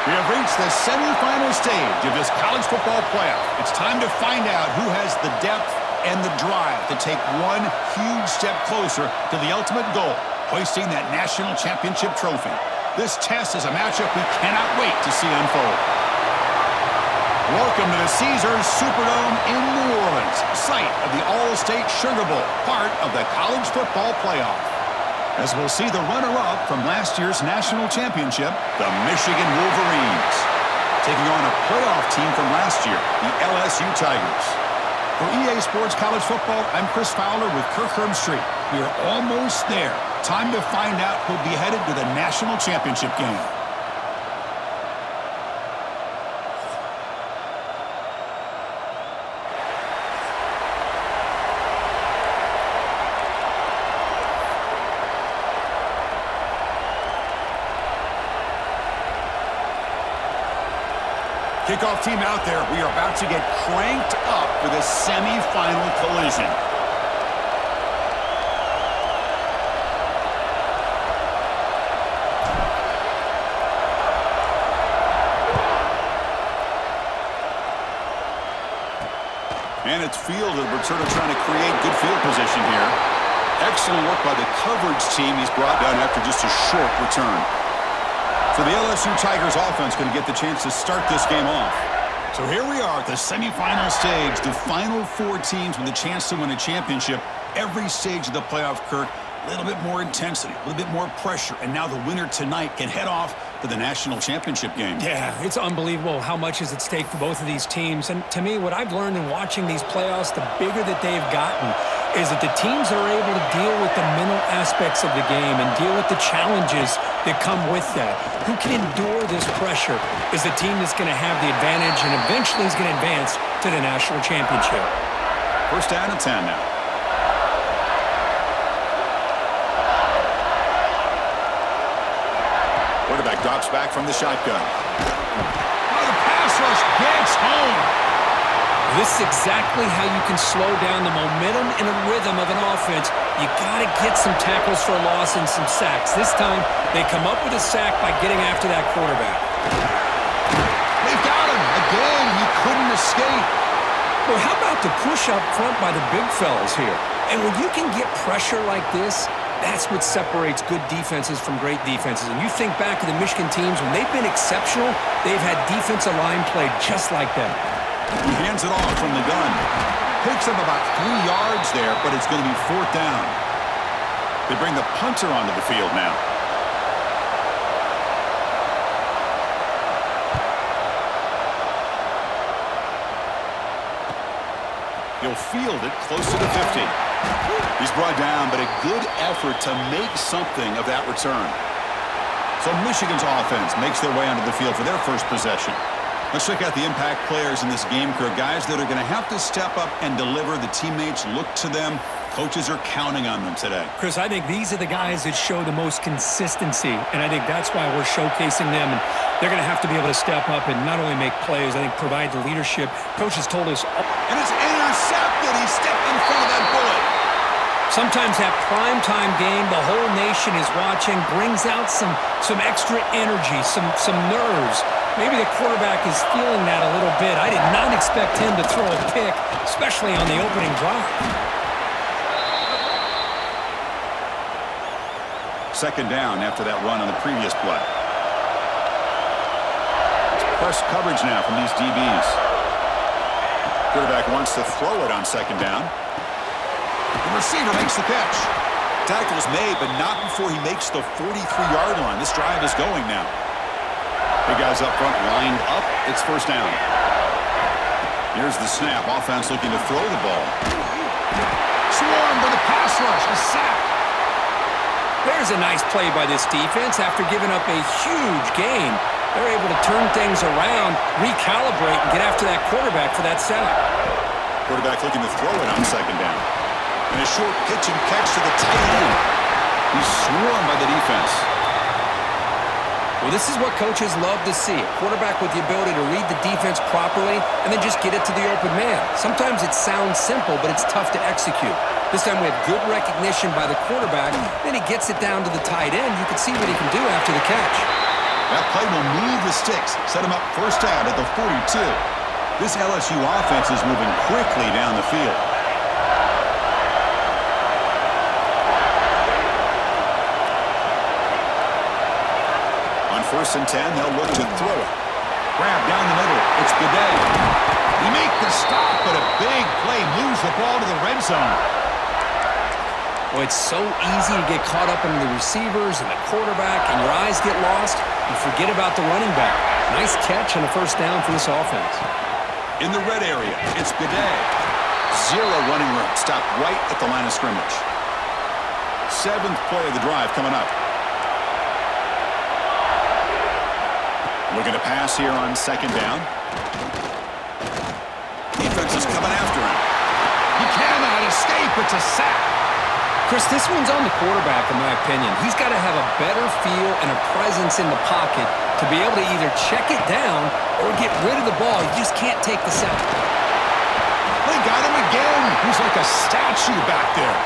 We have reached the semifinal stage of this college football playoff. It's time to find out who has the depth and the drive to take one huge step closer to the ultimate goal, hoisting that national championship trophy. This test is a matchup we cannot wait to see unfold. Welcome to the Caesars Superdome in New Orleans, site of the All-State Sugar Bowl, part of the college football playoff. As we'll see the runner-up from last year's national championship, the Michigan Wolverines, taking on a playoff team from last year, the LSU Tigers. For EA Sports College Football, I'm Chris Fowler with Kirkherm Street. We are almost there. Time to find out who'll be headed to the national championship game. Kickoff team out there. We are about to get cranked up for the semifinal collision. And it's fielded. We're sort of trying to create good field position here. Excellent work by the coverage team. He's brought down after just a short return. So the LSU Tigers offense going to get the chance to start this game off. So here we are at the semifinal stage, the final four teams with a chance to win a championship. Every stage of the playoff, Kirk, a little bit more intensity, a little bit more pressure, and now the winner tonight can head off to the national championship game. Yeah, it's unbelievable how much is at stake for both of these teams. And to me, what I've learned in watching these playoffs, the bigger that they've gotten, is that the teams are able to deal with the mental aspects of the game and deal with the challenges that come with that. Who can endure this pressure is the team that's going to have the advantage and eventually is going to advance to the national championship. First down and 10 now. Quarterback drops back from the shotgun. Oh, the pass rush gets home. This is exactly how you can slow down the momentum and a rhythm of an offense. You got to get some tackles for a loss and some sacks. This time, they come up with a sack by getting after that quarterback. They got him. Again, he couldn't escape. Well, how about the push up front by the big fellas here? And when you can get pressure like this, that's what separates good defenses from great defenses. And you think back to the Michigan teams, when they've been exceptional, they've had defensive line play just like that. He hands it off from the gun. Picks up about 3 yards there, but it's going to be fourth down. They bring the punter onto the field now. He'll field it close to the 50. He's brought down, but a good effort to make something of that return. So Michigan's offense makes their way onto the field for their first possession. Let's check out the impact players in this game, crew. Guys that are going to have to step up and deliver. The teammates look to them. Coaches are counting on them today. Chris, I think these are the guys that show the most consistency, and I think that's why we're showcasing them. And they're going to have to be able to step up and not only make plays, I think provide the leadership. Coaches told us. And it's intercepted. He stepped in front of that bullet. Sometimes that primetime game, the whole nation is watching, brings out some extra energy, some nerves. Maybe the quarterback is feeling that a little bit. I did not expect him to throw a pick, especially on the opening drive. Second down after that run on the previous play. It's press coverage now from these DBs. Quarterback wants to throw it on second down. The receiver makes the catch. Tackle's made, but not before he makes the 43-yard line. This drive is going now. Big guys up front lined up. It's first down. Here's the snap. Offense looking to throw the ball. Swarmed by the pass rush. A sack. There's a nice play by this defense. After giving up a huge gain, they're able to turn things around, recalibrate, and get after that quarterback for that sack. Quarterback looking to throw it on second down. And a short pitch and catch to the tight end. He's swarmed by the defense. Well, this is what coaches love to see. A quarterback with the ability to read the defense properly and then just get it to the open man. Sometimes it sounds simple, but it's tough to execute. This time we have good recognition by the quarterback. Then he gets it down to the tight end. You can see what he can do after the catch. That play will move the sticks, set him up first down at the 42. This LSU offense is moving quickly down the field. On 1st and 10, they'll look to throw it. Grab down the middle. It's Kaddu. He makes the stop, but a big play moves the ball to the red zone. Well, it's so easy to get caught up in the receivers and the quarterback, and your eyes get lost. You forget about the running back. Nice catch and a first down for this offense. In the red area, it's Kaddu. Zero running room. Stopped right at the line of scrimmage. 7th play of the drive coming up. Looking to pass here on 2nd down. Defense is coming after him. He cannot escape. It's a sack. Chris, this one's on the quarterback, in my opinion. He's got to have a better feel and a presence in the pocket to be able to either check it down or get rid of the ball. You just can't take the sack. They got him again. He's like a statue back there.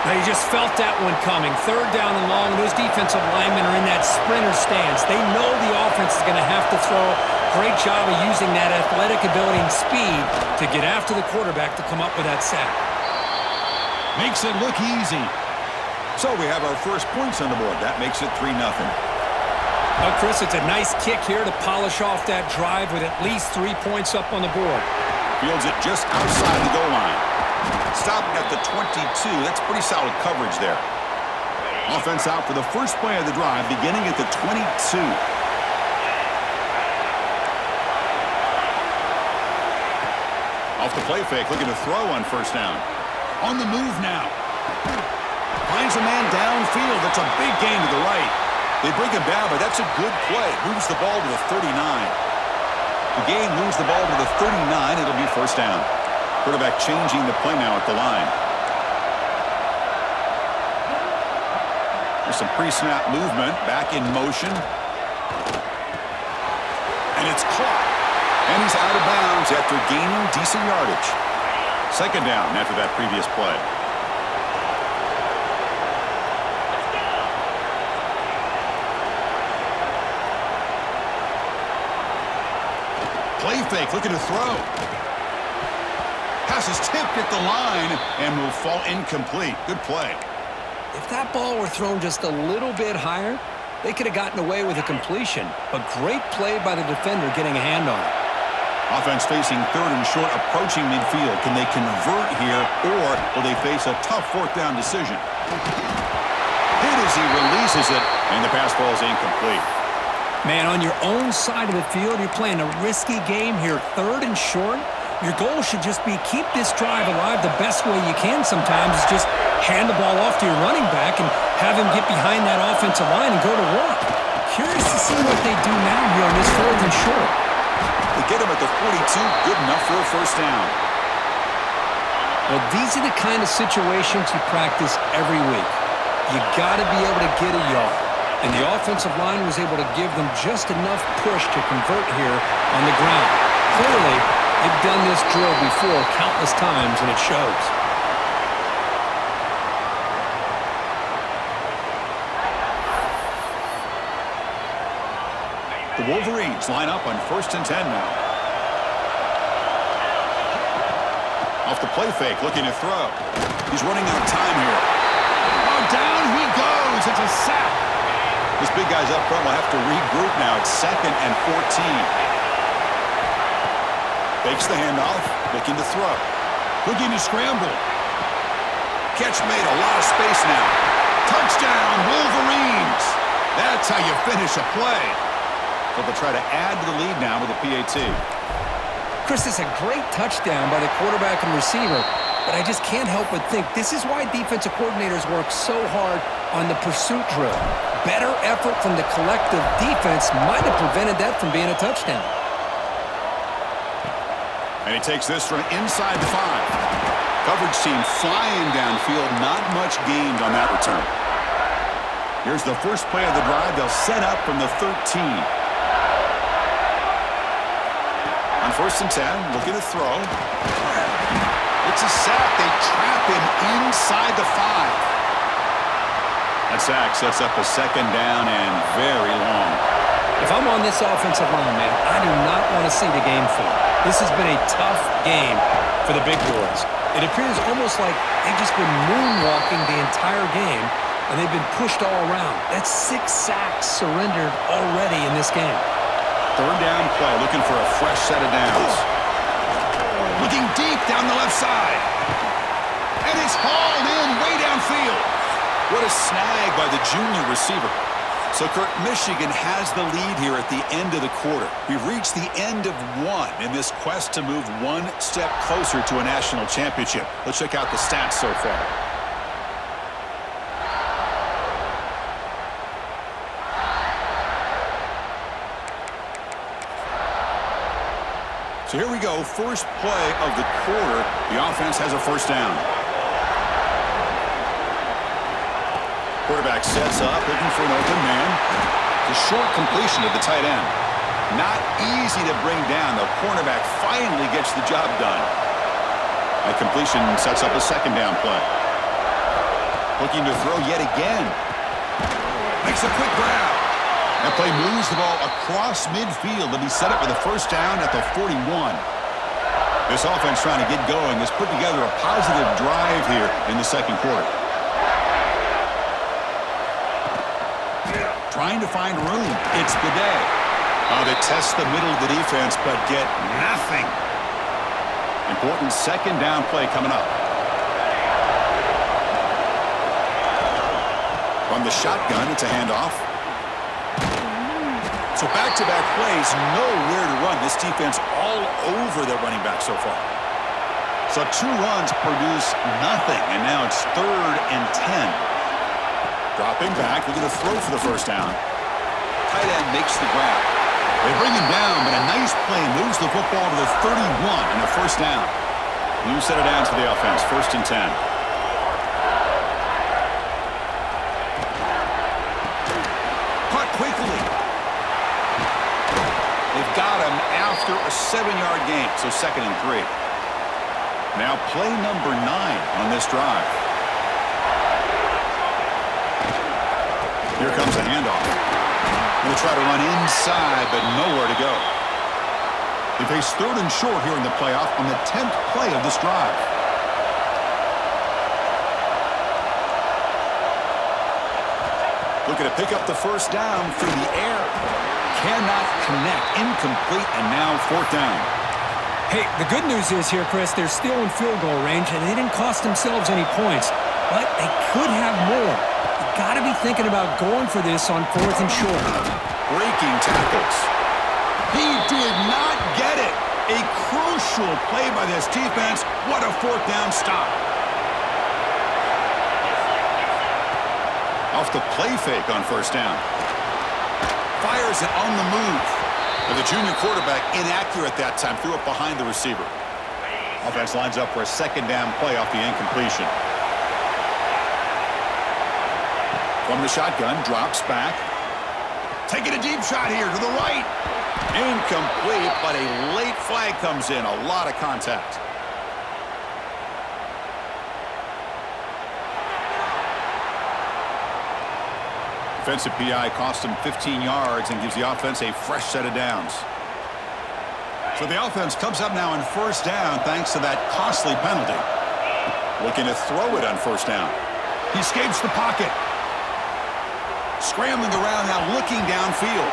Now, you just felt that one coming. 3rd down and long. Those defensive linemen are in that sprinter stance. They know the offense is going to have to throw. Great job of using that athletic ability and speed to get after the quarterback to come up with that sack. Makes it look easy. So we have our first points on the board. That makes it 3-0. Well, Chris, it's a nice kick here to polish off that drive with at least 3 points up on the board. Fields it just outside the goal line. Stopping at the 22. That's pretty solid coverage there. Offense out for the first play of the drive, beginning at the 22. Off the play fake, looking to throw on 1st down. On the move now. Finds a man downfield. That's a big gain to the right. They bring him down, but that's a good play. Moves the ball to the 39. The game moves the ball to the 39. It'll be 1st down. Quarterback changing the play now at the line. There's some pre-snap movement. Back in motion. And it's caught. And he's out of bounds after gaining decent yardage. 2nd down after that previous play. Play fake, looking to throw. Pass is tipped at the line and will fall incomplete. Good play. If that ball were thrown just a little bit higher, they could have gotten away with a completion. But great play by the defender getting a hand on it. Offense facing 3rd and short, approaching midfield. Can they convert here, or will they face a tough 4th down decision? Hit as he releases it, and the pass falls incomplete. Man, on your own side of the field, you're playing a risky game here. 3rd and short. Your goal should just be keep this drive alive the best way you can sometimes. Is just hand the ball off to your running back and have him get behind that offensive line and go to work. Curious to see what they do now here on this 4th and short. They get him at the 42, good enough for a 1st down. Well, these are the kind of situations you practice every week. You got to be able to get a yard. And the offensive line was able to give them just enough push to convert here on the ground. Clearly, they've done this drill before countless times, and it shows. The Wolverines line up on 1st and 10 now. Off the play fake, looking to throw. He's running out of time here. Oh, down he goes. It's a sack. This big guy's up front will have to regroup now. It's 2nd and 14. Fakes the handoff, looking to throw. Looking to scramble. Catch made, a lot of space now. Touchdown, Wolverines. That's how you finish a play. But they'll try to add to the lead now with a PAT. Chris, it's a great touchdown by the quarterback and receiver, but I just can't help but think this is why defensive coordinators work so hard on the pursuit drill. Better effort from the collective defense might have prevented that from being a touchdown. And he takes this from inside the 5. Coverage team flying downfield, not much gained on that return. Here's the first play of the drive. They'll set up from the 13. On 1st and 10, looking to throw. It's a sack. They trap him inside the 5. That sack sets up a 2nd down and very long. If I'm on this offensive line, man, I do not want to see the game fall. This has been a tough game for the big boys. It appears almost like they've just been moonwalking the entire game, and they've been pushed all around. That's 6 sacks surrendered already in this game. Third down play, looking for a fresh set of downs. Looking deep down the left side. And it's hauled in way downfield. What a snag by the junior receiver. So, Kurt, Michigan has the lead here at the end of the quarter. We've reached the end of one in this quest to move one step closer to a national championship. Let's check out the stats so far. So here we go, first play of the quarter. The offense has a first down. Quarterback sets up, looking for an open man. The short completion to the tight end. Not easy to bring down. The cornerback finally gets the job done. That completion sets up a second down play. Looking to throw yet again. Makes a quick grab. That play moves the ball across midfield to be set up for the first down at the 41. This offense trying to get going has put together a positive drive here in the second quarter. Trying to find room. It's the day. They test the middle of the defense, but get nothing. Important second down play coming up. From the shotgun, it's a handoff. So back-to-back plays, nowhere to run. This defense all over their running back so far. So 2 runs produce nothing, and now it's 3rd and 10. Dropping back, looking to throw for the first down. Tight end makes the grab. They bring him down, but a nice play moves the football to the 31 and a first down. New set of downs for the offense, 1st and 10. Caught quickly. They've got him after a 7-yard gain, so 2nd and 3. Now play number 9 on this drive. Here comes a handoff. Going to try to run inside, but nowhere to go. They face 3rd and short here in the playoff on the 10th play of this drive. Looking to pick up the first down through the air. Cannot connect. Incomplete, and now 4th down. Hey, the good news is here, Chris, they're still in field goal range, and they didn't cost themselves any points, but they could have more. Got to be thinking about going for this on 4th and short. Breaking tackles. He did not get it. A crucial play by this defense. What a 4th down stop. Off the play fake on first down. Fires it on the move. But the junior quarterback inaccurate that time. Threw it behind the receiver. Offense lines up for a second down play off the incompletion. From the shotgun, drops back. Taking a deep shot here to the right. Incomplete, but a late flag comes in. A lot of contact. Defensive PI cost him 15 yards and gives the offense a fresh set of downs. So the offense comes up now on first down thanks to that costly penalty. Looking to throw it on first down. He escapes the pocket. Scrambling around now, looking downfield.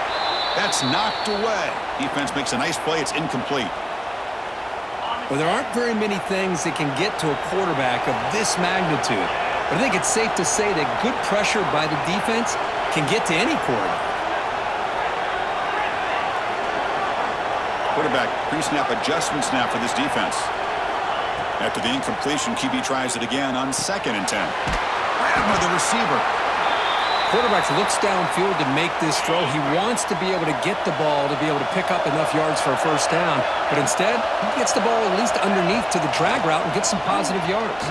That's knocked away. Defense makes a nice play. It's incomplete. Well, there aren't very many things that can get to a quarterback of this magnitude. But I think it's safe to say that good pressure by the defense can get to any quarterback. Quarterback pre-snap adjustments now for this defense. After the incompletion, QB tries it again on 2nd and 10. Grab by the receiver. Quarterback looks downfield to make this throw. He wants to be able to get the ball to be able to pick up enough yards for a first down. But instead, he gets the ball at least underneath to the drag route and gets some positive yards.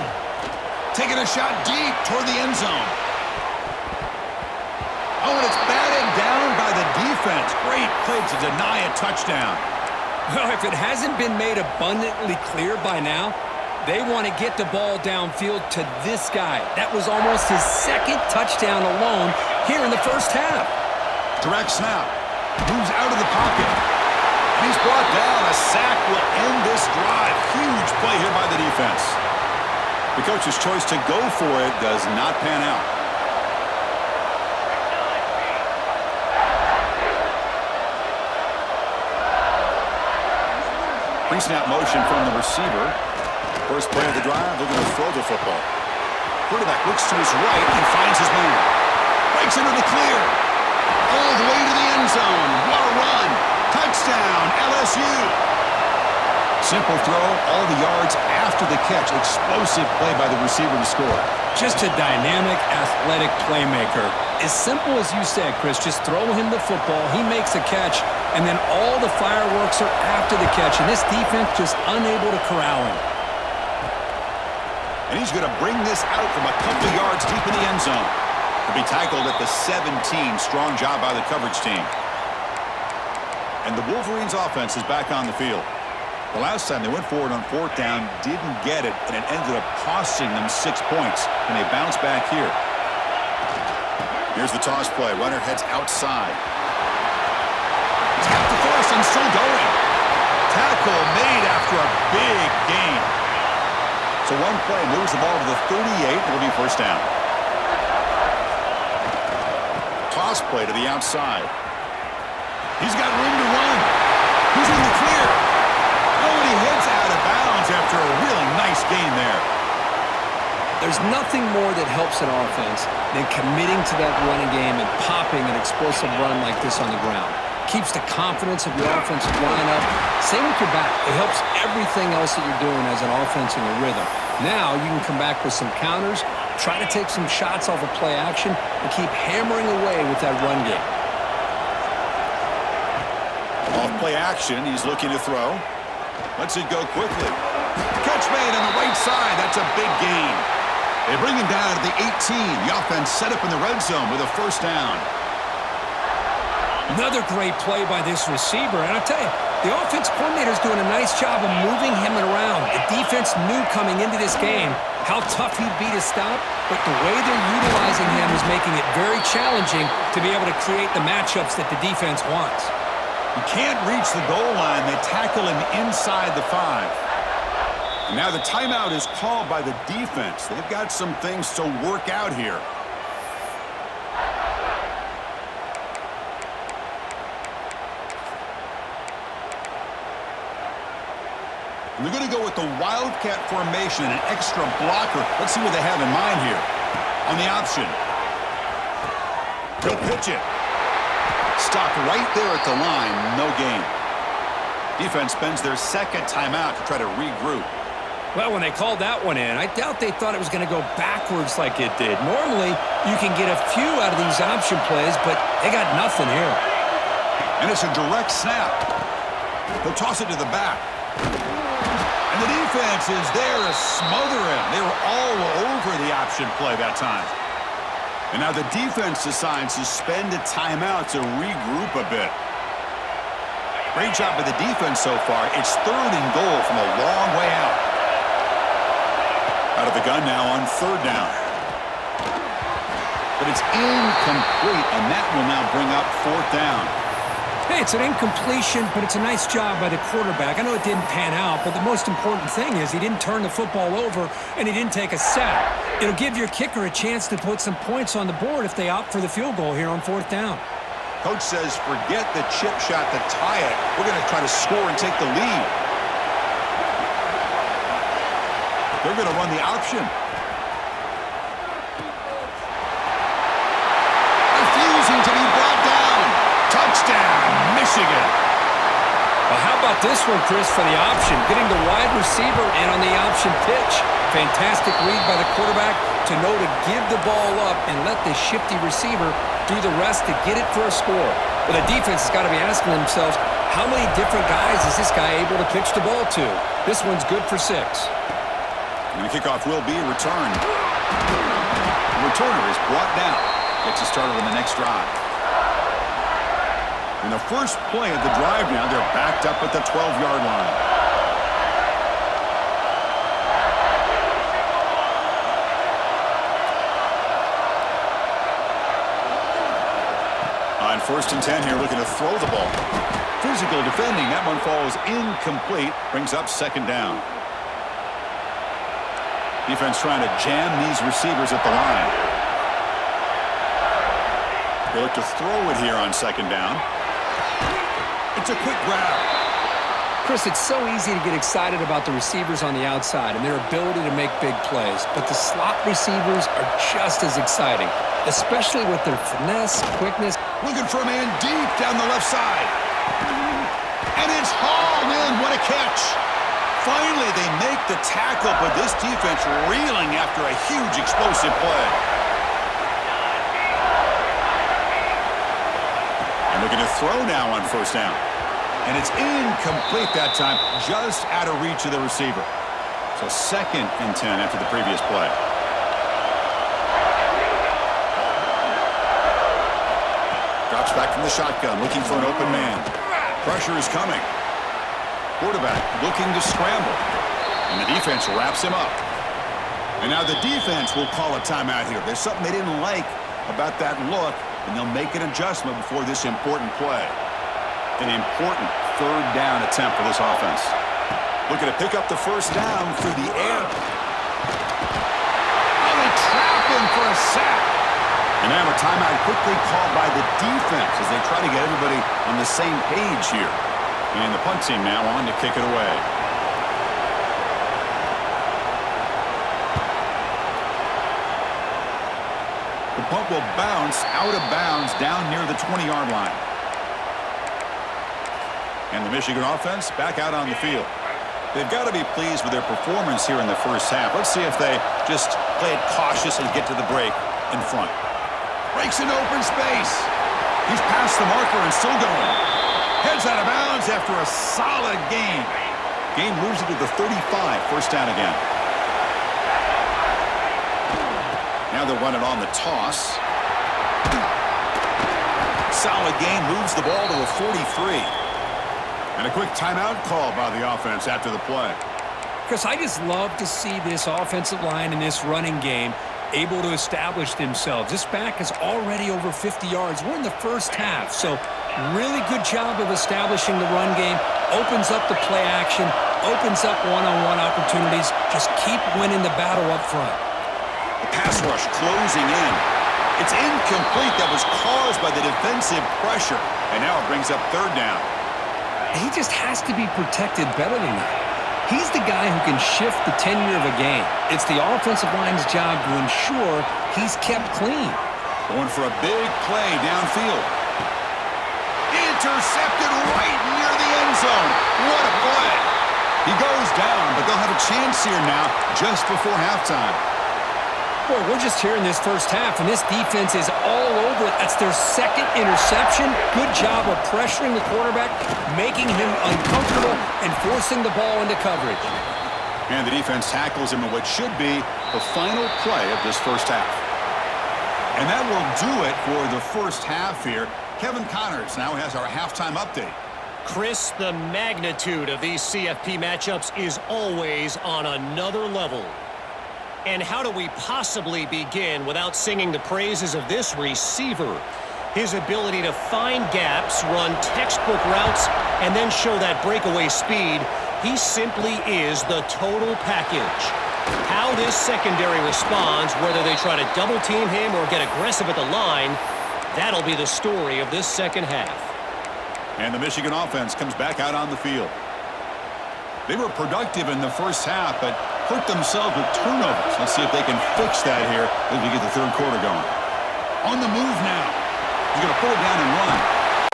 Taking a shot deep toward the end zone. Oh, and it's batted down by the defense. Great play to deny a touchdown. Well, if it hasn't been made abundantly clear by now, they want to get the ball downfield to this guy. That was almost his 2nd touchdown alone here in the first half. Direct snap. Moves out of the pocket. And he's brought down. A sack will end this drive. Huge play here by the defense. The coach's choice to go for it does not pan out. Pre-snap motion from the receiver. First play of the drive, looking to throw the football. Quarterback looks to his right and finds his man. Breaks into the clear. All the way to the end zone. What a run. Touchdown, LSU. Simple throw, all the yards after the catch. Explosive play by the receiver to score. Just a dynamic, athletic playmaker. As simple as you said, Chris, just throw him the football, he makes a catch, and then all the fireworks are after the catch, and this defense just unable to corral him. And he's going to bring this out from a couple of yards deep in the end zone. To be tackled at the 17. Strong job by the coverage team. And the Wolverines' offense is back on the field. The last time they went forward on fourth down, didn't get it, and it ended up costing them 6 points. And they bounce back here. Here's the toss play. Runner heads outside. Tap to first and still going. Tackle made after a big gain. So one play moves the ball to the 38. It'll be first down. Toss play to the outside. He's got room to run. He's in the clear. Oh, and he heads out of bounds after a really nice gain there. There's nothing more that helps an offense than committing to that running game and popping an explosive run like this on the ground. Keeps the confidence of your offensive line up. Same with your back. It helps everything else that you're doing as an offense in a rhythm. Now you can come back with some counters, try to take some shots off of play action, and keep hammering away with that run game. Off play action, he's looking to throw. Lets it go quickly. Catch made on the right side. That's a big gain. They bring him down to the 18. The offense set up in the red zone with a first down. Another great play by this receiver. And I'll tell you, the offense coordinator is doing a nice job of moving him around. The defense knew coming into this game how tough he'd be to stop, but the way they're utilizing him is making it very challenging to be able to create the matchups that the defense wants. He can't reach the goal line. They tackle him inside the 5. And now the timeout is called by the defense. They've got some things to work out here. And they're going to go with the Wildcat formation, an extra blocker. Let's see what they have in mind here. On the option. He'll pitch it. Stopped right there at the line. No gain. Defense spends their second timeout to try to regroup. Well, when they called that one in, I doubt they thought it was going to go backwards like it did. Normally, you can get a few out of these option plays, but they got nothing here. And it's a direct snap. They'll toss it to the back. And the defense is there to smother him. They were all over the option play that time. And now the defense decides to spend a timeout to regroup a bit. Great job by the defense so far. It's 3rd and goal from a long way out. Out of the gun now on 3rd down. But it's incomplete, and that will now bring up 4th down. Hey, it's an incompletion, but it's a nice job by the quarterback. I know it didn't pan out, but the most important thing is he didn't turn the football over and he didn't take a sack. It'll give your kicker a chance to put some points on the board if they opt for the field goal here on 4th down. Coach says, forget the chip shot to tie it. We're going to try to score and take the lead. They're going to run the option. Refusing to be brought down. Touchdown, Michigan. Well, how about this one, Chris, for the option? Getting the wide receiver in on the option pitch. Fantastic read by the quarterback to know to give the ball up and let the shifty receiver do the rest to get it for a score. But the defense has got to be asking themselves, how many different guys is this guy able to pitch the ball to? This one's good for 6. And the kickoff will be returned. The returner is brought down. Gets us started on the next drive. In the first play of the drive now, they're backed up at the 12-yard line. On first and 10 here, looking to throw the ball. Physical defending. That one falls incomplete. Brings up second down. Defense trying to jam these receivers at the line. They look to throw it here on second down. It's a quick grab. Chris, it's so easy to get excited about the receivers on the outside and their ability to make big plays, but the slot receivers are just as exciting, especially with their finesse, quickness. Looking for a man deep down the left side. And it's hauled in. What a catch. Finally, they make the tackle, but this defense reeling after a huge explosive play. And looking to throw now on first down. And it's incomplete that time, just out of reach of the receiver. So second and 10 after the previous play. Drops back from the shotgun, looking for an open man. Pressure is coming. Quarterback looking to scramble. And the defense wraps him up. And now the defense will call a timeout here. There's something they didn't like about that look, and they'll make an adjustment before this important play. An important third down attempt for this offense. Looking to pick up the first down through the air. And they trap him for a sack. And now a timeout quickly called by the defense as they try to get everybody on the same page here. And the punt team now on to kick it away. The punt will bounce out of bounds down near the 20-yard line. And the Michigan offense back out on the field. They've got to be pleased with their performance here in the first half. Let's see if they just play it cautious and get to the break in front. Breaks into open space. He's past the marker and still going. Heads out of bounds after a solid gain. Game moves it to the 35. First down again. Now they'll run it on the toss. Solid gain, moves the ball to the 43. And a quick timeout call by the offense after the play. Chris, I just love to see this offensive line and this running game able to establish themselves. This back is already over 50 yards. We're in the first half, so really good job of establishing the run game. Opens up the play action, opens up one-on-one opportunities. Just keep winning the battle up front. The pass rush closing in. It's incomplete. That was caused by the defensive pressure. And now it brings up third down. He just has to be protected better than that. He's the guy who can shift the tenure of a game. It's the offensive line's job to ensure he's kept clean. Going for a big play downfield. Intercepted right near the end zone. What a play. He goes down, but they'll have a chance here now just before halftime. Boy, we're just here in this first half, and this defense is all over it. That's their second interception. Good job of pressuring the quarterback, making him uncomfortable, and forcing the ball into coverage. And the defense tackles him in what should be the final play of this first half. And that will do it for the first half here. Kevin Connors now has our halftime update. Chris, the magnitude of these CFP matchups is always on another level. And how do we possibly begin without singing the praises of this receiver? His ability to find gaps, run textbook routes, and then show that breakaway speed. He simply is the total package. How this secondary responds, whether they try to double team him or get aggressive at the line, that'll be the story of this second half. And the Michigan offense comes back out on the field. They were productive in the first half, but hurt themselves with turnovers. Let's see if they can fix that here as we get the third quarter going. On the move now. He's going to pull it down and run.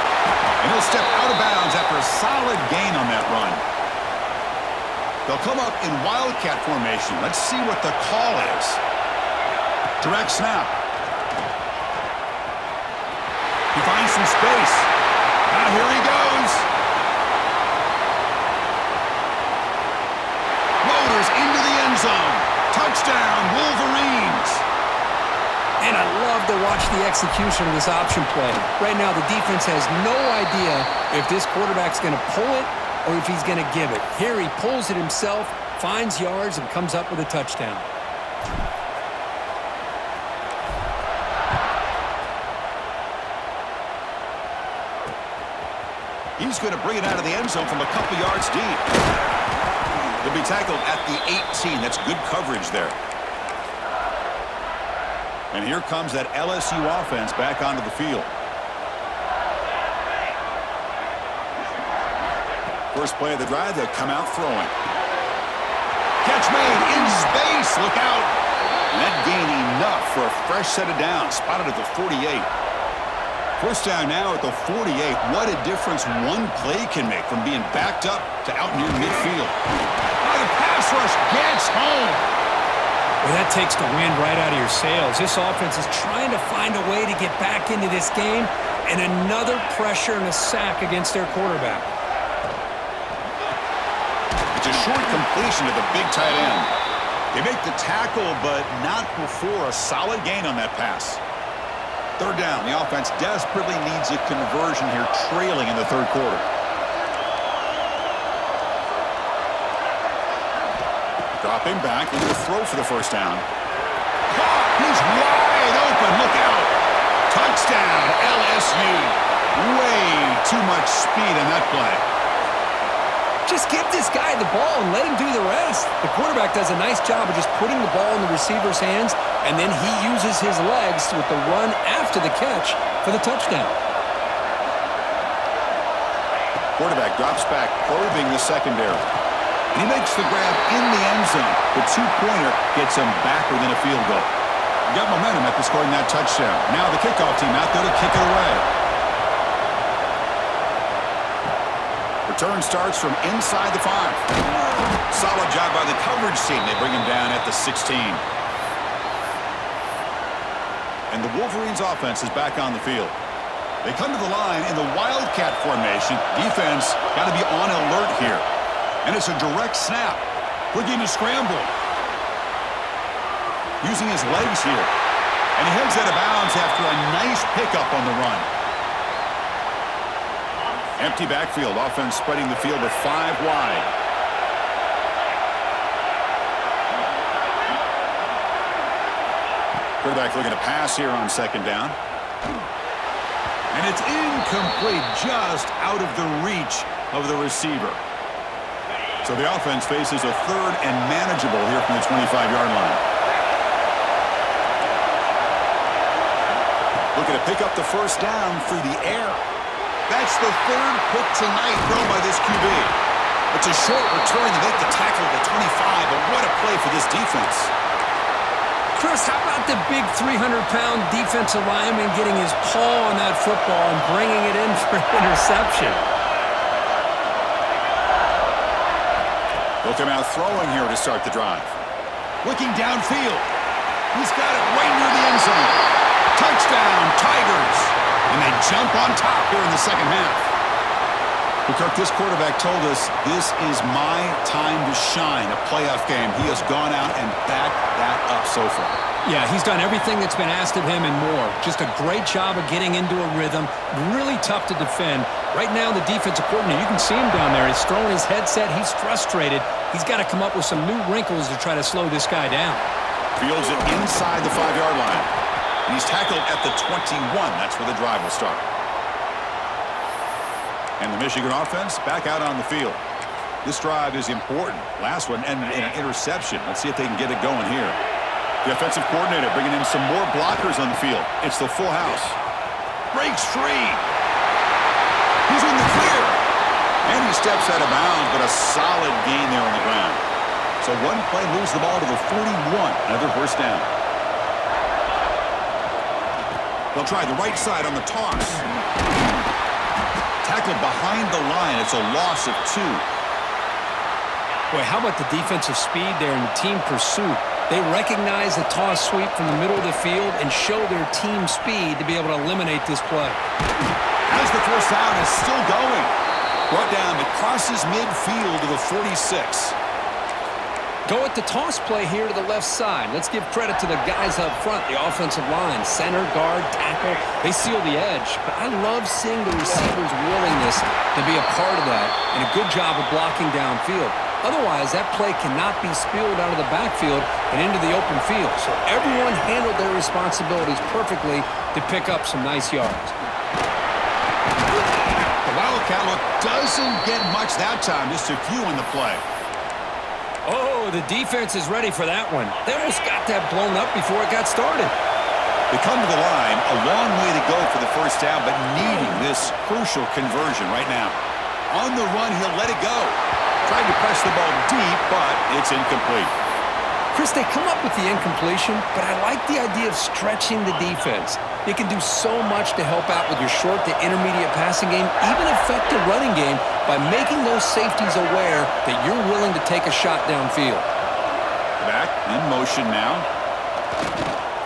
And he'll step out of bounds after a solid gain on that run. They'll come up in wildcat formation. Let's see what the call is. Direct snap. He finds some space. Now here he goes. Motors into the end zone. Touchdown, Wolverines. And I love to watch the execution of this option play. Right now, the defense has no idea if this quarterback's going to pull it or if he's going to give it. Here he pulls it himself, finds yards, and comes up with a touchdown. He's going to bring it out of the end zone from a couple yards deep. He'll be tackled at the 18. That's good coverage there. And here comes that LSU offense back onto the field. First play of the drive, they'll come out throwing. Catch made in space. Look out. And that gained enough for a fresh set of downs. Spotted at the 48. First down now at the 48. What a difference one play can make from being backed up to out near midfield. Oh, the pass rush gets home. Well, that takes the wind right out of your sails. This offense is trying to find a way to get back into this game, and another pressure and a sack against their quarterback. It's a short completion to the big tight end. They make the tackle, but not before a solid gain on that pass. Third down. The offense desperately needs a conversion here, trailing in the third quarter. Dropping back, into the throw for the first down. He's wide open. Look out. Touchdown, LSU. Way too much speed in that play. Just give this guy the ball and let him do the rest. The quarterback does a nice job of just putting the ball in the receiver's hands, and then he uses his legs with the run after the catch for the touchdown. Quarterback drops back, probing the secondary. And he makes the grab in the end zone. The two-pointer gets him back within a field goal. Got momentum after scoring that touchdown. Now the kickoff team out there to kick it away. Return starts from inside the 5. Solid job by the coverage team. They bring him down at the 16. And the Wolverines offense is back on the field. They come to the line in the Wildcat formation. Defense got to be on alert here. And it's a direct snap. Looking to scramble. Using his legs here. And he heads out of bounds after a nice pickup on the run. Empty backfield. Offense spreading the field to 5 wide. Quarterback looking to pass here on second down. And it's incomplete, just out of the reach of the receiver. So the offense faces a third and manageable here from the 25-yard line. Looking to pick up the first down through the air. That's the third pick tonight thrown by this QB. It's a short return to make the tackle at the 25, but what a play for this defense. Chris, how about the big 300-pound defensive lineman getting his paw on that football and bringing it in for an interception? They'll come out throwing here to start the drive. Looking downfield. He's got it right near the end zone. Touchdown, Tigers. And they jump on top here in the second half. Kirk, this quarterback told us this is my time to shine, a playoff game. He has gone out and backed that up so far. Yeah, he's done everything that's been asked of him and more. Just a great job of getting into a rhythm. Really tough to defend. Right now, the defensive coordinator, you can see him down there. He's throwing his headset. He's frustrated. He's got to come up with some new wrinkles to try to slow this guy down. Fields it inside the 5-yard line. And he's tackled at the 21. That's where the drive will start. And the Michigan offense back out on the field. This drive is important. Last one ended in an interception. Let's see if they can get it going here. The offensive coordinator bringing in some more blockers on the field. It's the full house. Breaks free. He's in the clear. And he steps out of bounds, but a solid gain there on the ground. So one play moves the ball to the 41. Another first down. They'll try the right side on the toss. Tackled behind the line. It's a loss of 2. Boy, how about the defensive speed there in the team pursuit? They recognize the toss sweep from the middle of the field and show their team speed to be able to eliminate this play. As the first down is still going. Brought down, it crosses midfield to the 46. Go at the toss play here to the left side. Let's give credit to the guys up front, the offensive line, center, guard, tackle. They seal the edge. But I love seeing the receiver's willingness to be a part of that and a good job of blocking downfield. Otherwise, that play cannot be spilled out of the backfield and into the open field. So everyone handled their responsibilities perfectly to pick up some nice yards. The outlook doesn't get much that time. Just a few in the play. Oh, the defense is ready for that one. They almost got that blown up before it got started. They come to the line, a long way to go for the first down, but needing this crucial conversion right now. On the run, he'll let it go. Trying to press the ball deep, but it's incomplete. Chris, they come up with the incompletion, but I like the idea of stretching the defense. It can do so much to help out with your short to intermediate passing game, even affect the running game by making those safeties aware that you're willing to take a shot downfield. Back in motion now.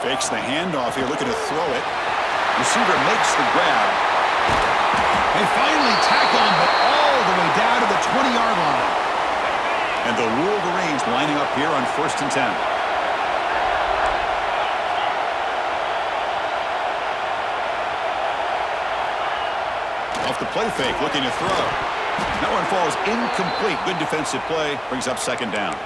Fakes the handoff here, looking to throw it. Receiver makes the grab. They finally tackle him, but all the way down to the 20-yard line. And the Wolverines lining up here on 1st and 10. Off the play fake, looking to throw. That one falls incomplete. Good defensive play, brings up 2nd down.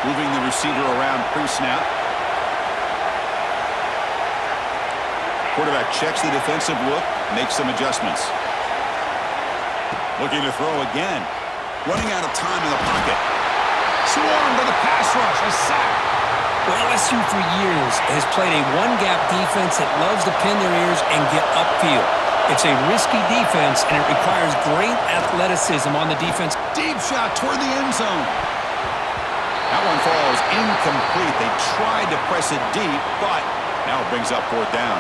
Moving the receiver around pre-snap. Quarterback checks the defensive look, makes some adjustments. Looking to throw again. Running out of time in the pocket. Swarmed by the pass rush, a sack. Well, LSU for years has played a one-gap defense that loves to pin their ears and get upfield. It's a risky defense, and it requires great athleticism on the defense. Deep shot toward the end zone. That one falls incomplete. They tried to press it deep, but now it brings up 4th down.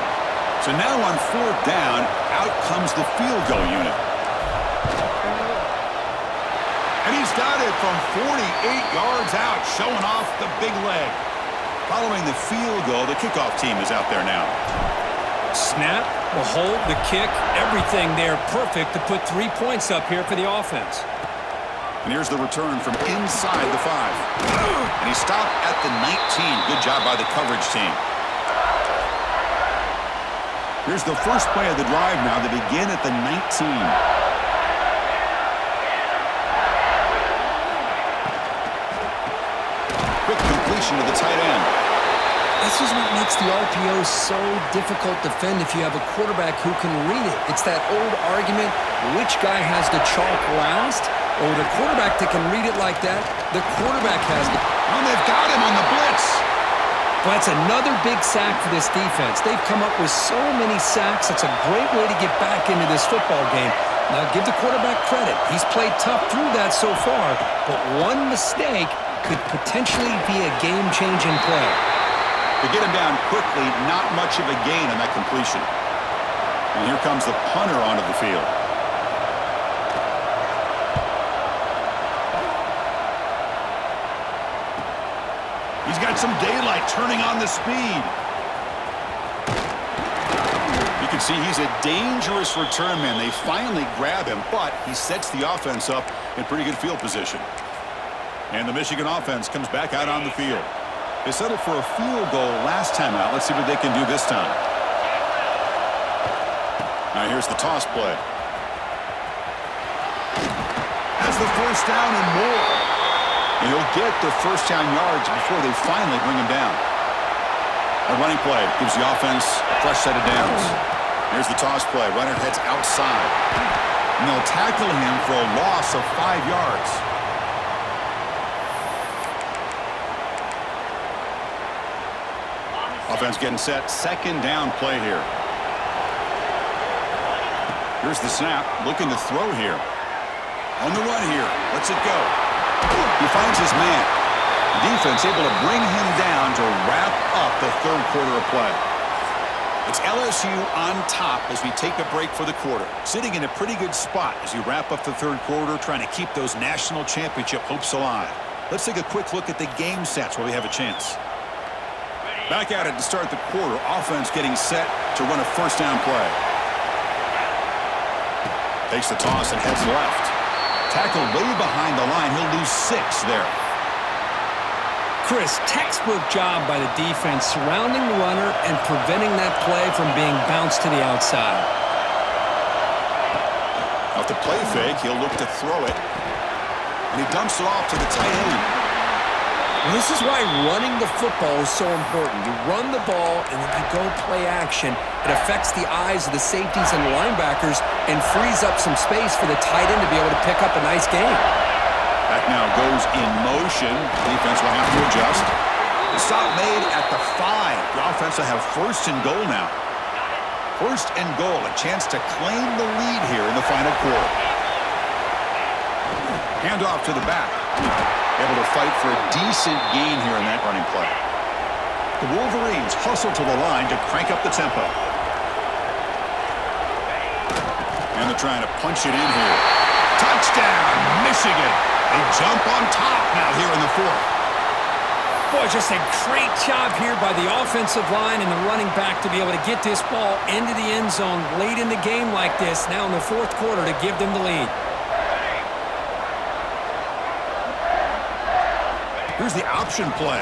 So now on 4th down, out comes the field goal unit. And he's got it from 48 yards out, showing off the big leg. Following the field goal, the kickoff team is out there now. Snap, the hold, the kick, everything there perfect to put 3 points up here for the offense. And here's the return from inside the 5. And he stopped at the 19. Good job by the coverage team. Here's the first play of the drive now. They begin at the 19. Quick completion to the tight end. This is what makes the RPO so difficult to defend if you have a quarterback who can read it. It's that old argument, which guy has the chalk last? Or the quarterback that can read it like that, the quarterback has it. Oh, they've got him on the blitz. But that's another big sack for this defense. They've come up with so many sacks. It's a great way to get back into this football game. Now, give the quarterback credit. He's played tough through that so far, but one mistake could potentially be a game-changing play. To get him down quickly, not much of a gain on that completion. And here comes the punter onto the field. He's got some daylight turning on the speed. You can see he's a dangerous return man. They finally grab him, but he sets the offense up in pretty good field position. And the Michigan offense comes back out on the field. They settled for a field goal last time out. Let's see what they can do this time. Now here's the toss play. Has the first down and more. And he'll get the first down yards before they finally bring him down. A running play gives the offense a fresh set of downs. Here's the toss play. Runner heads outside. And they'll tackle him for a loss of 5 yards. Offense getting set. 2nd down play here. Here's the snap. Looking to throw here. On the run here. Lets it go. He finds his man. The defense able to bring him down to wrap up the 3rd quarter of play. It's LSU on top as we take a break for the quarter. Sitting in a pretty good spot as you wrap up the 3rd quarter, trying to keep those national championship hopes alive. Let's take a quick look at the game stats while we have a chance. Back at it to start the quarter. Offense getting set to run a first down play. Takes the toss and heads left. Tackled way behind the line. He'll lose 6 there. Chris, textbook job by the defense surrounding the runner and preventing that play from being bounced to the outside. Off the play fake, he'll look to throw it. And he dumps it off to the tight end. Well, this is why running the football is so important. You run the ball, and then you go play action. It affects the eyes of the safeties and the linebackers and frees up some space for the tight end to be able to pick up a nice gain. Back now goes in motion. Defense will have to adjust. The stop made at the 5. The offense will have first and goal now. First and goal, a chance to claim the lead here in the final quarter. Handoff to the back. Able to fight for a decent gain here in that running play. The Wolverines hustle to the line to crank up the tempo. And they're trying to punch it in here. Touchdown, Michigan. They jump on top now here in the 4th. Boy, just a great job here by the offensive line and the running back to be able to get this ball into the end zone late in the game like this, now in the 4th quarter, to give them the lead. Here's the option play.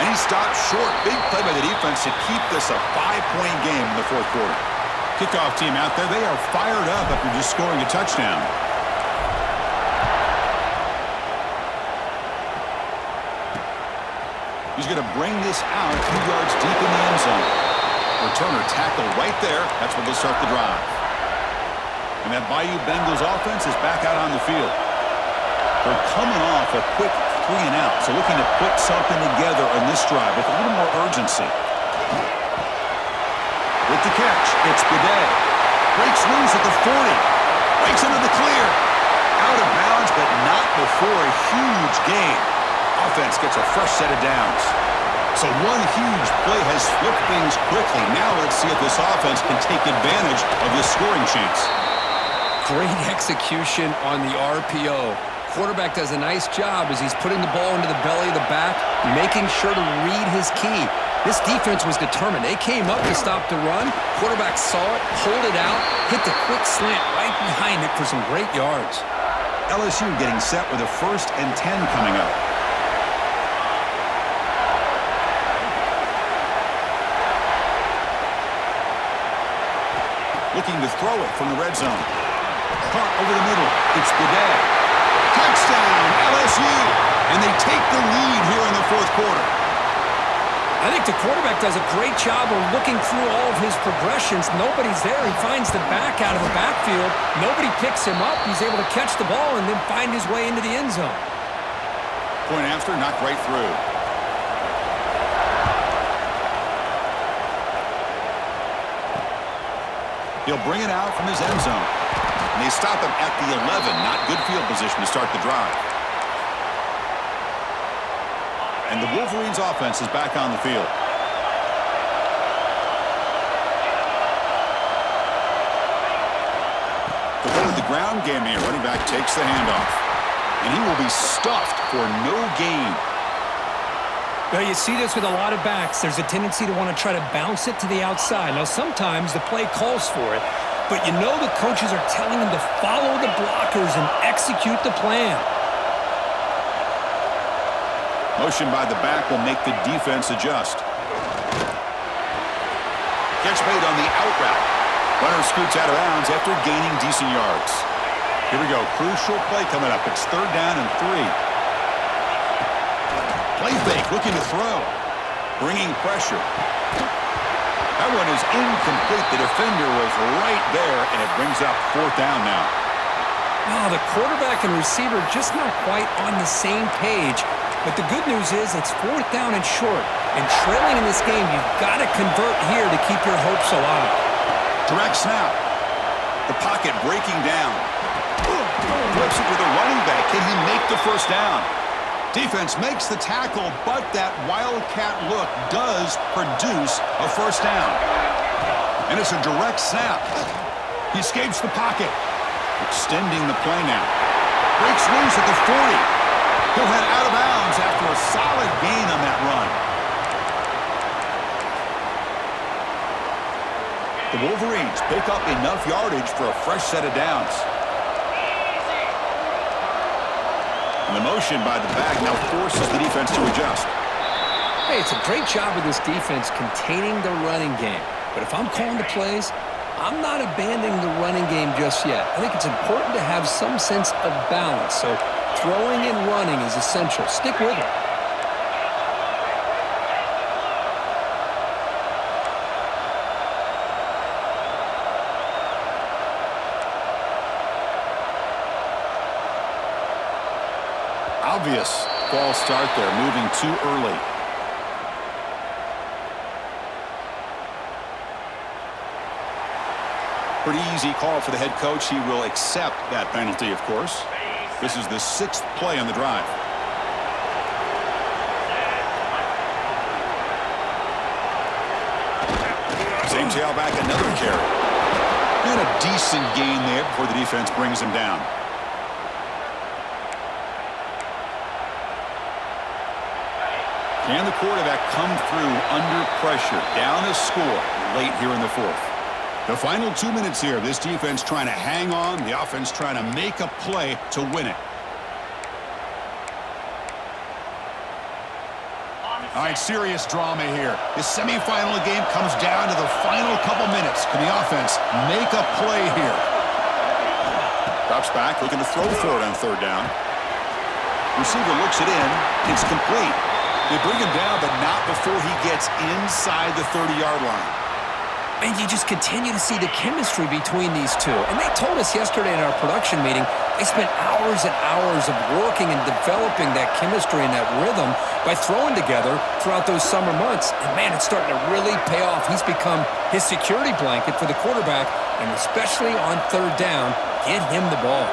And he stopped short. Big play by the defense to keep this a 5-point game in the 4th quarter. Kickoff team out there. They are fired up after just scoring a touchdown. He's going to bring this out 2 yards deep in the end zone. Returner tackle right there. That's where they'll start the drive. And that Bayou Bengals offense is back out on the field. They're coming off a quick 3 and out, so looking to put something together on this drive with a little more urgency. With the catch, it's Bidet. Breaks loose at the 40. Breaks into the clear. Out of bounds, but not before a huge gain. Offense gets a fresh set of downs. So one huge play has flipped things quickly. Now let's see if this offense can take advantage of this scoring chance. Great execution on the RPO. Quarterback does a nice job as he's putting the ball into the belly of the back, making sure to read his key. This defense was determined. They came up to stop the run. Quarterback saw it, pulled it out, hit the quick slant right behind it for some great yards. LSU getting set with a 1st and 10 coming up. Looking to throw it from the red zone. Caught over the middle. It's Bidet. Touchdown, LSU. And they take the lead here in the 4th quarter. I think the quarterback does a great job of looking through all of his progressions. Nobody's there. He finds the back out of the backfield. Nobody picks him up. He's able to catch the ball and then find his way into the end zone. Point after, knocked right through. He'll bring it out from his end zone. And they stop him at the 11. Not good field position to start the drive. And the Wolverines offense is back on the field. The ball at the ground game here. Running back takes the handoff. And he will be stuffed for no gain. Well, you see this with a lot of backs. There's a tendency to want to try to bounce it to the outside. Now, sometimes the play calls for it, but you know the coaches are telling them to follow the blockers and execute the plan. Motion by the back will make the defense adjust. Catch made on the out route. Runner scoots out of bounds after gaining decent yards. Here we go. Crucial play coming up. It's 3rd down and 3. Play fake, looking to throw. Bringing pressure. That one is incomplete. The defender was right there, and it brings up 4th down now. Wow, the quarterback and receiver just not quite on the same page. But the good news is it's 4th down and short. And trailing in this game, you've got to convert here to keep your hopes alive. Direct snap. The pocket breaking down. Flips it to the running back. Can he make the 1st down? Defense makes the tackle, but that wildcat look does produce a 1st down. And it's a direct snap. He escapes the pocket. Extending the play now. Breaks loose at the 40. He'll head out of bounds after a solid gain on that run. The Wolverines pick up enough yardage for a fresh set of downs. And the motion by the back now forces the defense to adjust. Hey, it's a great job of this defense containing the running game. But if I'm calling the plays, I'm not abandoning the running game just yet. I think it's important to have some sense of balance. So throwing and running is essential. Stick with it. Obvious false start there, moving too early. Pretty easy call for the head coach. He will accept that penalty, of course. This is the 6th play on the drive. Same tailback, another carry. And a decent gain there before the defense brings him down. Can the quarterback come through under pressure? Down a score late here in the 4th. The final 2 minutes here. This defense trying to hang on. The offense trying to make a play to win it. All right, serious drama here. The semifinal game comes down to the final couple minutes. Can the offense make a play here? Drops back, looking to throw for it on 3rd down. Receiver looks it in. It's complete. They bring him down, but not before he gets inside the 30-yard line. And you just continue to see the chemistry between these two. And they told us yesterday in our production meeting, they spent hours and hours of working and developing that chemistry and that rhythm by throwing together throughout those summer months. And, man, it's starting to really pay off. He's become his security blanket for the quarterback, and especially on 3rd down, get him the ball.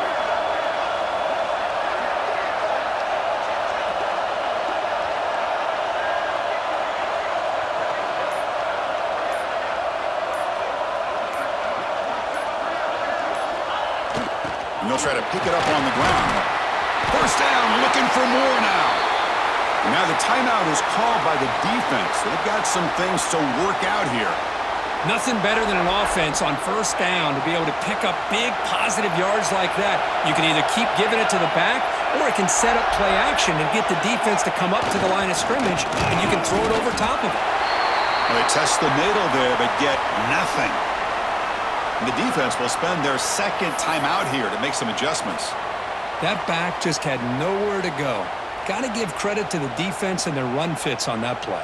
And they'll try to pick it up on the ground. 1st down, looking for more now. And now the timeout is called by the defense. They've got some things to work out here. Nothing better than an offense on 1st down to be able to pick up big positive yards like that. You can either keep giving it to the back, or it can set up play action and get the defense to come up to the line of scrimmage, and you can throw it over top of it. Well, they test the middle there, but get nothing. And the defense will spend their 2nd timeout here to make some adjustments. That back just had nowhere to go. Got to give credit to the defense and their run fits on that play.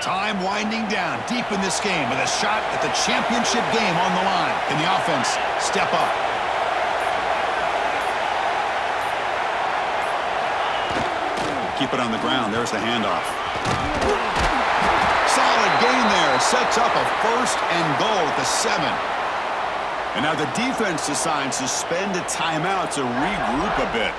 Time winding down deep in this game with a shot at the championship game on the line. Can the offense step up? Keep it on the ground. There's the handoff. Solid gain there. Sets up a 1st and goal at the 7. And now the defense decides to spend a timeout to regroup a bit.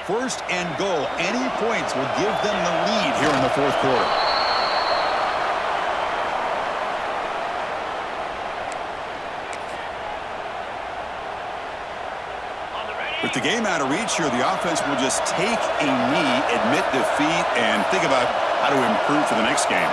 First and goal. Any points will give them the lead here in the 4th quarter. With the game out of reach here, the offense will just take a knee, admit defeat, and think about how to improve for the next game.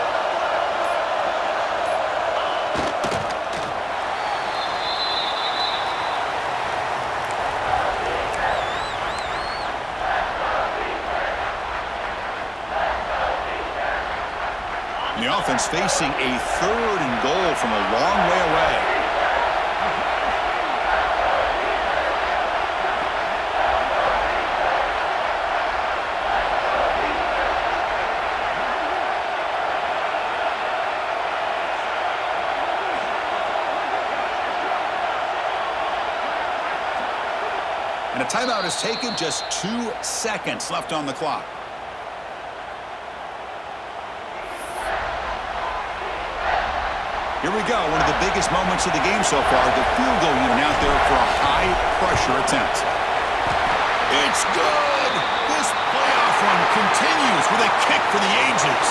The offense facing a 3rd and goal from a long way away. And a timeout is taken, just 2 seconds left on the clock. Here we go, one of the biggest moments of the game so far. The field goal unit out there for a high-pressure attempt. It's good! This playoff run continues with a kick for the ages.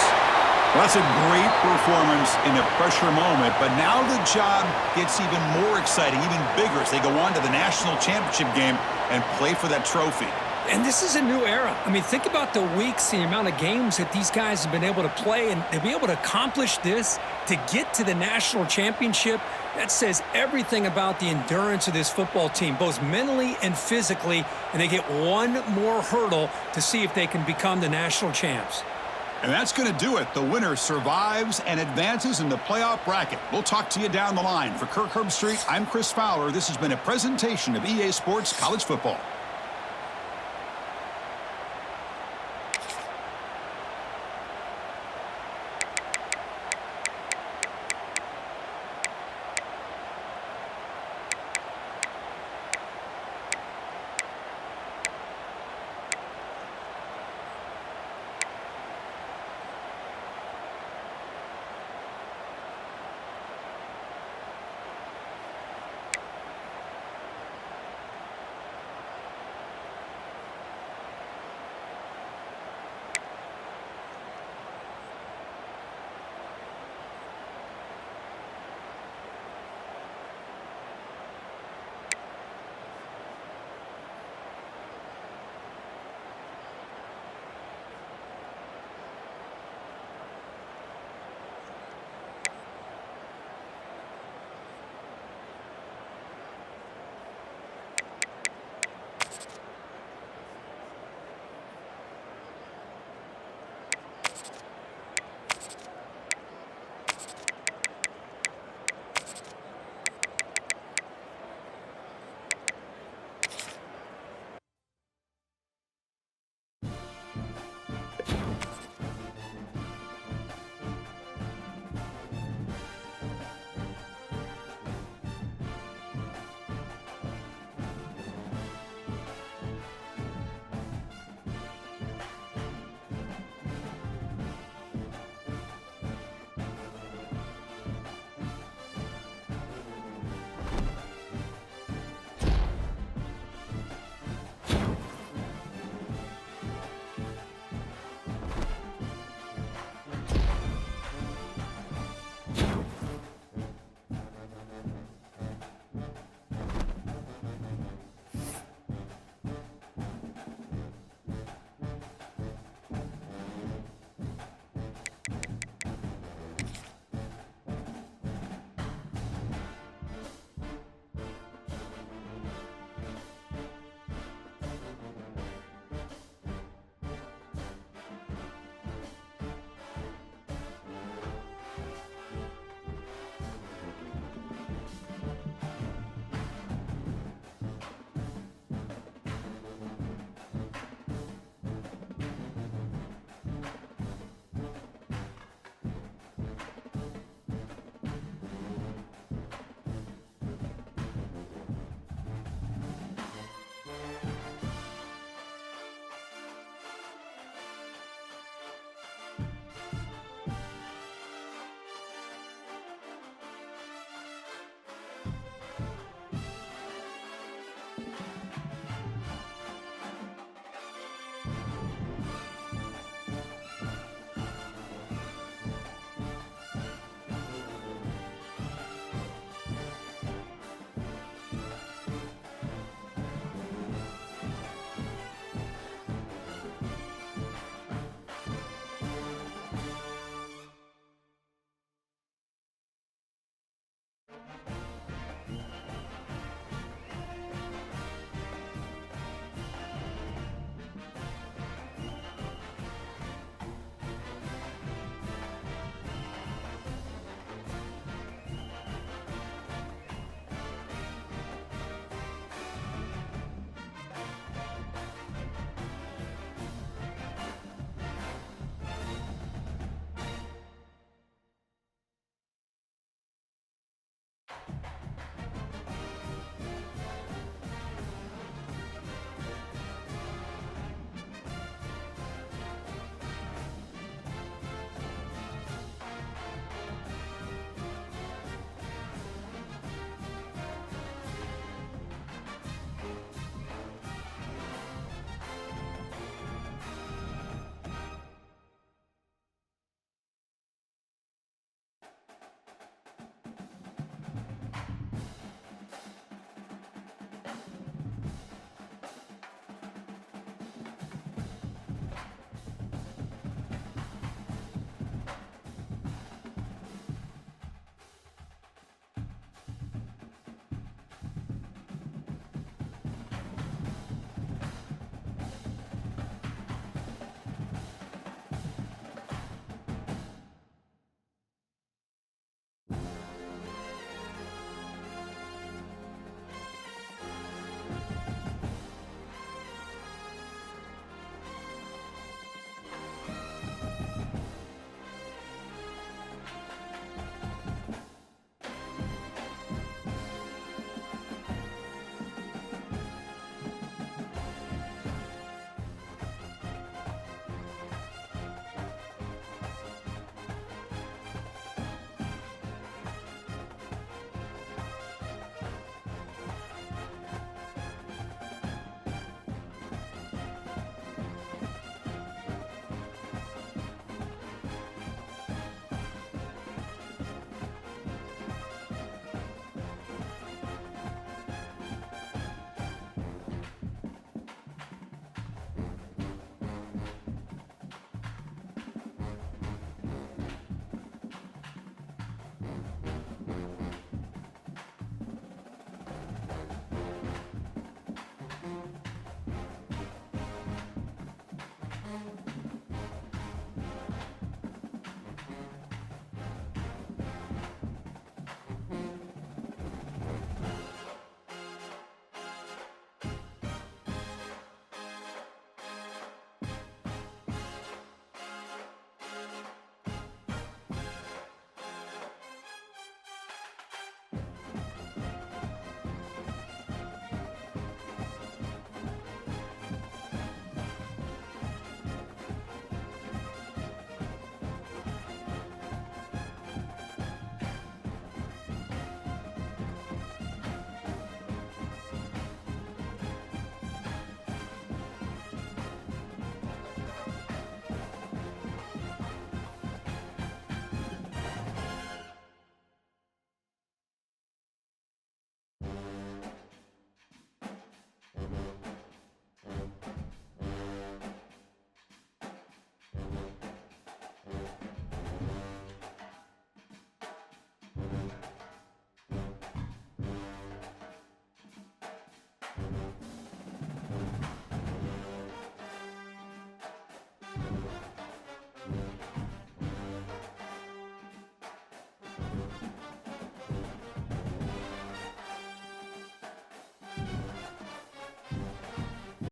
Well, that's a great performance in a pressure moment, but now the job gets even more exciting, even bigger as they go on to the national championship game and play for that trophy. And this is a new era. I mean, think about the weeks, the amount of games that these guys have been able to play, and to be able to accomplish this, to get to the national championship, that says everything about the endurance of this football team, both mentally and physically, and they get one more hurdle to see if they can become the national champs. And that's going to do it. The winner survives and advances in the playoff bracket. We'll talk to you down the line. For Kirk Herbstreit, I'm Chris Fowler. This has been a presentation of EA Sports College Football.